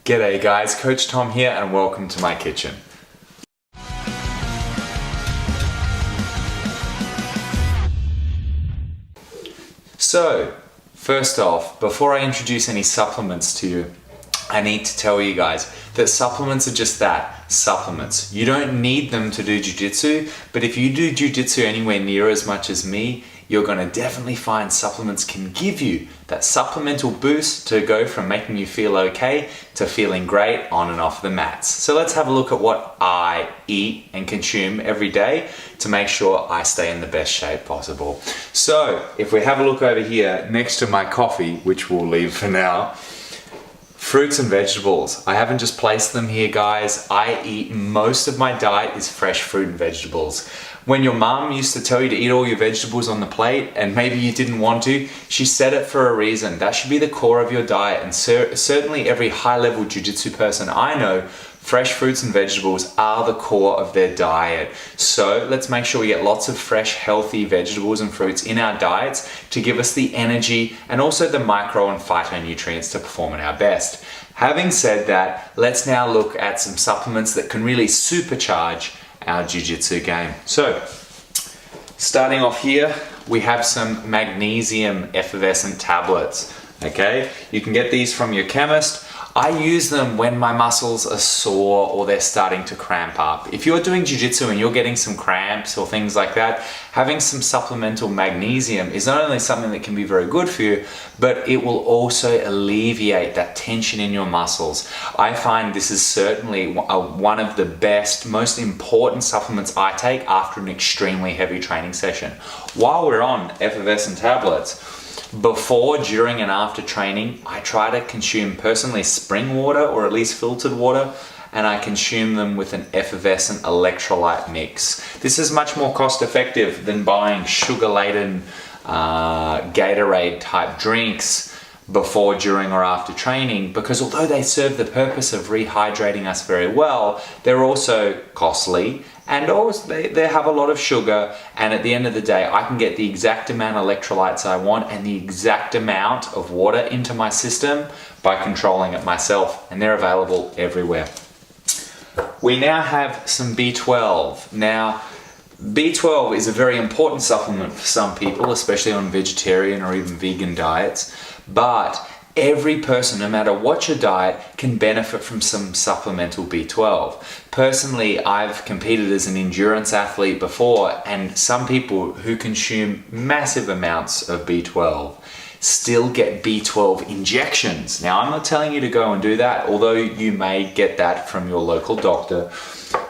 G'day guys, Coach Tom here and welcome to my kitchen. So, first off, before I introduce any supplements to you, I need to tell you guys that supplements are just that, supplements. You don't need them to do jiu-jitsu, but if you do jiu-jitsu anywhere near as much as me, you're going to definitely find supplements can give you that supplemental boost to go from making you feel okay to feeling great on and off the mats. So let's have a look at what I eat and consume every day to make sure I stay in the best shape possible. So if we have a look over here next to my coffee, which we'll leave for now, fruits and vegetables. I haven't just placed them here, guys. I eat, most of my diet is fresh fruit and vegetables. When your mom used to tell you to eat all your vegetables on the plate and maybe you didn't want to, she said it for a reason. That should be the core of your diet, and certainly every high-level jiu-jitsu person I know, fresh fruits and vegetables are the core of their diet. So let's make sure we get lots of fresh, healthy vegetables and fruits in our diets to give us the energy and also the micro and phytonutrients to perform at our best. Having said that, let's now look at some supplements that can really supercharge our jiu-jitsu game. So, starting off here, we have some magnesium effervescent tablets. Okay, you can get these from your chemist. I use them when my muscles are sore or they're starting to cramp up. If you're doing jiu-jitsu and you're getting some cramps or things like that, having some supplemental magnesium is not only something that can be very good for you, but it will also alleviate that tension in your muscles. I find this is certainly one of the best, most important supplements I take after an extremely heavy training session. While we're on effervescent tablets, before, during, and after training, I try to consume personally spring water or at least filtered water, and I consume them with an effervescent electrolyte mix. This is much more cost effective than buying sugar-laden Gatorade type drinks before, during, or after training, because although they serve the purpose of rehydrating us very well, they're also costly and also they have a lot of sugar, and at the end of the day I can get the exact amount of electrolytes I want and the exact amount of water into my system by controlling it myself, and they're available everywhere. We now have some B12. Now, B12 is a very important supplement for some people, especially on vegetarian or even vegan diets, but every person, no matter what your diet, can benefit from some supplemental B12. Personally, I've competed as an endurance athlete before, and some people who consume massive amounts of B12 still get B12 injections. Now, I'm not telling you to go and do that, although you may get that from your local doctor.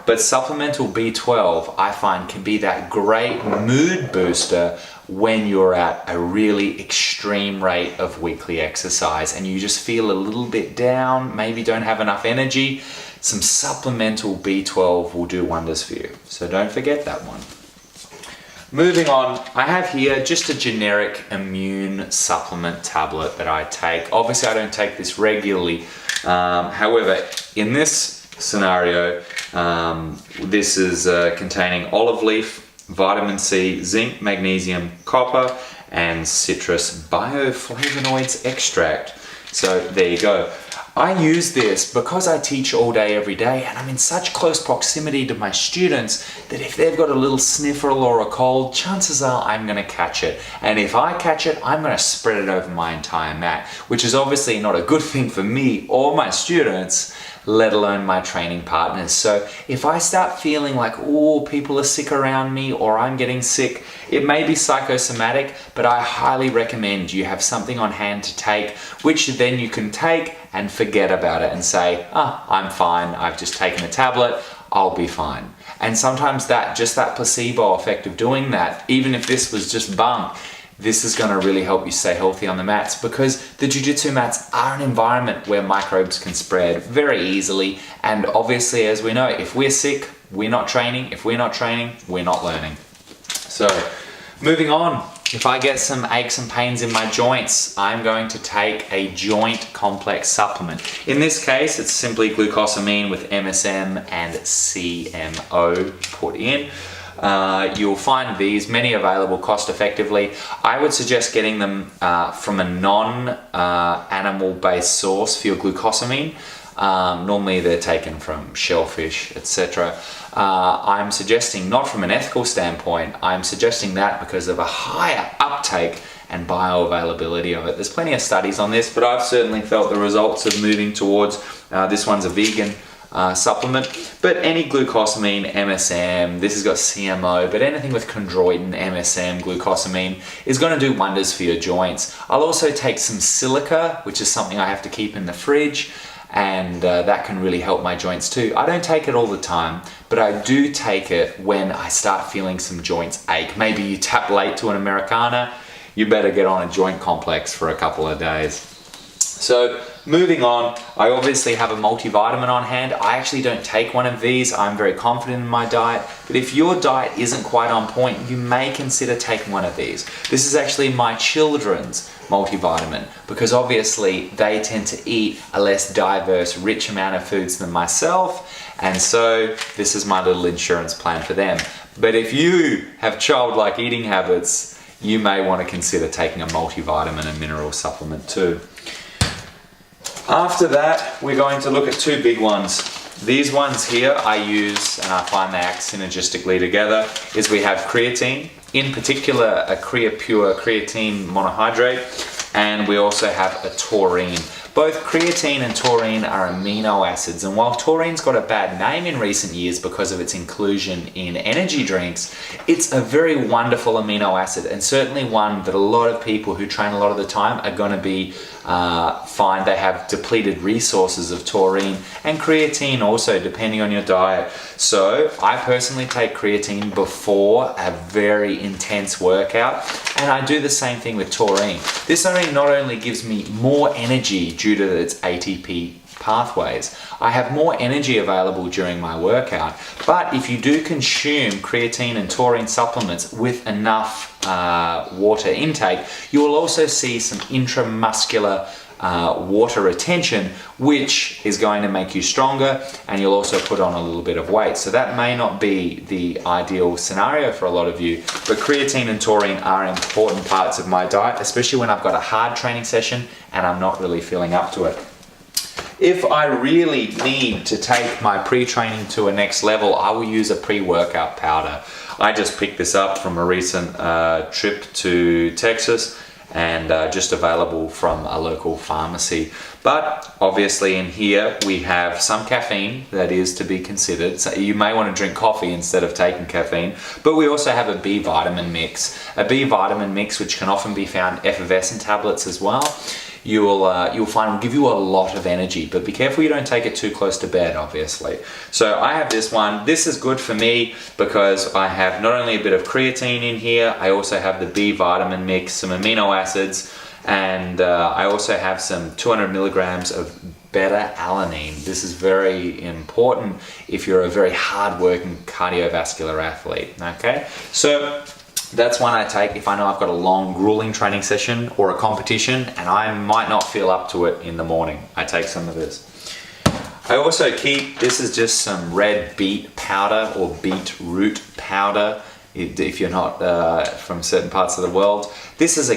But supplemental B12, I find, can be that great mood booster when you're at a really extreme rate of weekly exercise and you just feel a little bit down, maybe don't have enough energy. Some supplemental B12 will do wonders for you. So don't forget that one. Moving on, I have here just a generic immune supplement tablet that I take. Obviously, I don't take this regularly. However, in this scenario, this is containing olive leaf, vitamin C, zinc, magnesium, copper, and citrus bioflavonoids extract. So there you go. I use this because I teach all day, every day, and I'm in such close proximity to my students that if they've got a little sniffle or a cold, chances are I'm going to catch it. And if I catch it, I'm going to spread it over my entire mat, which is obviously not a good thing for me or my students, let alone my training partners. So if I start feeling like, oh, people are sick around me or I'm getting sick, it may be psychosomatic, but I highly recommend you have something on hand to take, which then you can take and forget about it and say, I'm fine, I've just taken a tablet, I'll be fine. And sometimes just that placebo effect of doing that, even if this was just bunk, this is going to really help you stay healthy on the mats, because the jiu-jitsu mats are an environment where microbes can spread very easily. And obviously, as we know, if we're sick, we're not training. If we're not training, we're not learning. So moving on, if I get some aches and pains in my joints, I'm going to take a joint complex supplement. In this case, it's simply glucosamine with MSM and CMO put in. You'll find these, many available cost effectively. I would suggest getting them from a non-animal based source for your glucosamine. Normally they're taken from shellfish, etc. I'm suggesting, not from an ethical standpoint, I'm suggesting that because of a higher uptake and bioavailability of it. There's plenty of studies on this, but I've certainly felt the results of moving towards, this one's a vegan supplement, but any glucosamine, MSM, this has got CMO, but anything with chondroitin, MSM, glucosamine is going to do wonders for your joints. I'll also take some silica, which is something I have to keep in the fridge, and that can really help my joints too. I don't take it all the time, but I do take it when I start feeling some joints ache. Maybe you tap late to an Americana, you better get on a joint complex for a couple of days. So moving on, I obviously have a multivitamin on hand. I actually don't take one of these. I'm very confident in my diet, but if your diet isn't quite on point, you may consider taking one of these. This is actually my children's multivitamin because obviously they tend to eat a less diverse, rich amount of foods than myself, and so this is my little insurance plan for them. But if you have childlike eating habits, you may want to consider taking a multivitamin and mineral supplement too. After that, we're going to look at two big ones. These ones here I use, and I find they act synergistically together, is we have creatine, in particular a Pure creatine monohydrate, and we also have a taurine. Both creatine and taurine are amino acids, and while taurine's got a bad name in recent years because of its inclusion in energy drinks, it's a very wonderful amino acid, and certainly one that a lot of people who train a lot of the time are going to be find they have depleted resources of taurine and creatine also, depending on your diet. So I personally take creatine before a very intense workout, and I do the same thing with taurine. This not only gives me more energy due to its ATP pathways, I have more energy available during my workout. But if you do consume creatine and taurine supplements with enough water intake, you will also see some intramuscular water retention, which is going to make you stronger, and you'll also put on a little bit of weight. So that may not be the ideal scenario for a lot of you, but creatine and taurine are important parts of my diet, especially when I've got a hard training session and I'm not really feeling up to it. If I really need to take my pre-training to a next level, I will use a pre-workout powder. I just picked this up from a recent trip to Texas, and just available from a local pharmacy. But obviously in here we have some caffeine that is to be considered. So you may want to drink coffee instead of taking caffeine. But we also have a B vitamin mix. A B vitamin mix, which can often be found effervescent tablets as well. You'll find will give you a lot of energy, but be careful you don't take it too close to bed, obviously. So I have this one. This is good for me because I have not only a bit of creatine in here, I also have the B vitamin mix, some amino acids, and I also have some 200 milligrams of beta-alanine. This is very important if you're a very hard-working cardiovascular athlete, okay? So that's one I take if I know I've got a long, grueling training session or a competition and I might not feel up to it in the morning. I take some of this. I also keep, this is just some red beet powder or beetroot powder if you're not from certain parts of the world. This is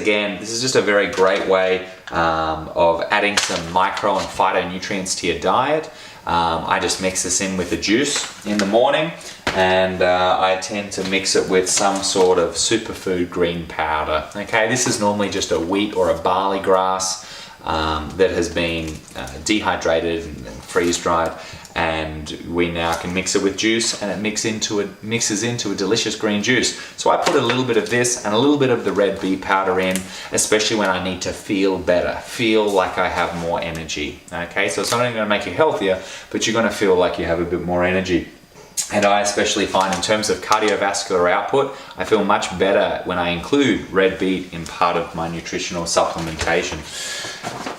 just a very great way of adding some micro and phytonutrients to your diet. I just mix this in with a juice in the morning, and I tend to mix it with some sort of superfood green powder. Okay, this is normally just a wheat or a barley grass that has been dehydrated and freeze dried, and we now can mix it with juice, and it mixes into a delicious green juice. So I put a little bit of this and a little bit of the red beet powder in, especially when I need to feel better, feel like I have more energy. Okay, so it's not only going to make you healthier, but you're going to feel like you have a bit more energy. And I especially find in terms of cardiovascular output, I feel much better when I include red beet in part of my nutritional supplementation.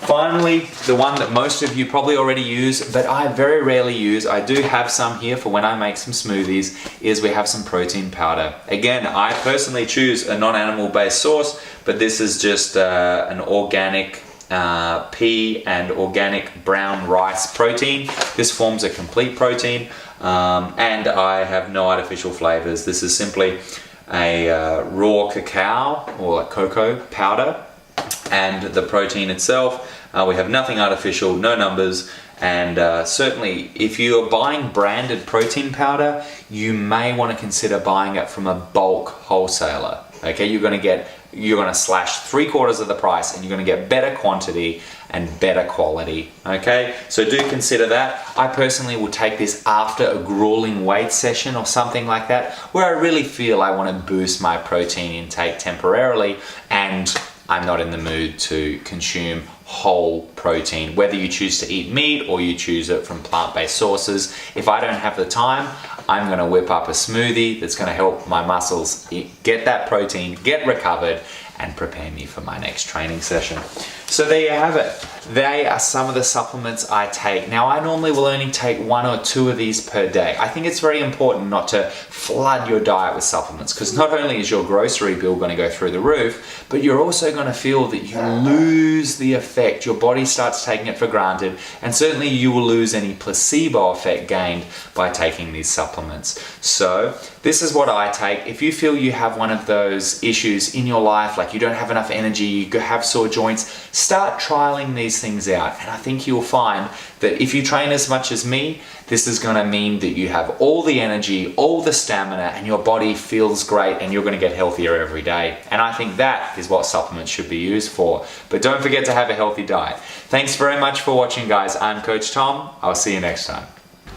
Finally, the one that most of you probably already use, but I very rarely use, I do have some here for when I make some smoothies, is we have some protein powder. Again, I personally choose a non-animal based source, but this is just an organic pea and organic brown rice protein. This forms a complete protein, and I have no artificial flavors. This is simply a raw cacao or cocoa powder, and the protein itself, we have nothing artificial, no numbers, And certainly, if you are buying branded protein powder, you may want to consider buying it from a bulk wholesaler. Okay, you're going to slash 3/4 of the price, and you're going to get better quantity and better quality. Okay, so do consider that. I personally will take this after a grueling weight session or something like that, where I really feel I want to boost my protein intake temporarily, and I'm not in the mood to consume whole protein, whether you choose to eat meat or you choose it from plant-based sources. If I don't have the time, I'm going to whip up a smoothie that's going to help my muscles get that protein, get recovered, and prepare me for my next training session. So there you have it. They are some of the supplements I take. Now, I normally will only take 1 or 2 of these per day. I think it's very important not to flood your diet with supplements, because not only is your grocery bill going to go through the roof, but you're also going to feel that you lose the effect. Your body starts taking it for granted, and certainly you will lose any placebo effect gained by taking these supplements. So this is what I take. If you feel you have one of those issues in your life, like you don't have enough energy, you have sore joints, start trialing these things out. And I think you'll find that if you train as much as me, this is going to mean that you have all the energy, all the stamina, and your body feels great, and you're going to get healthier every day. And I think that is what supplements should be used for. But don't forget to have a healthy diet. Thanks very much for watching, guys. I'm Coach Tom. I'll see you next time.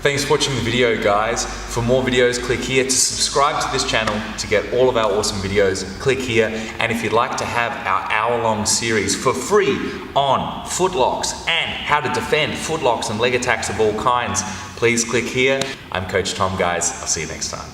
Thanks for watching the video, guys. For more videos, click here to subscribe to this channel to get all of our awesome videos. Click here. And if you'd like to have our hour-long series for free on footlocks and how to defend footlocks and leg attacks of all kinds, please click here. I'm Coach Tom, guys. I'll see you next time.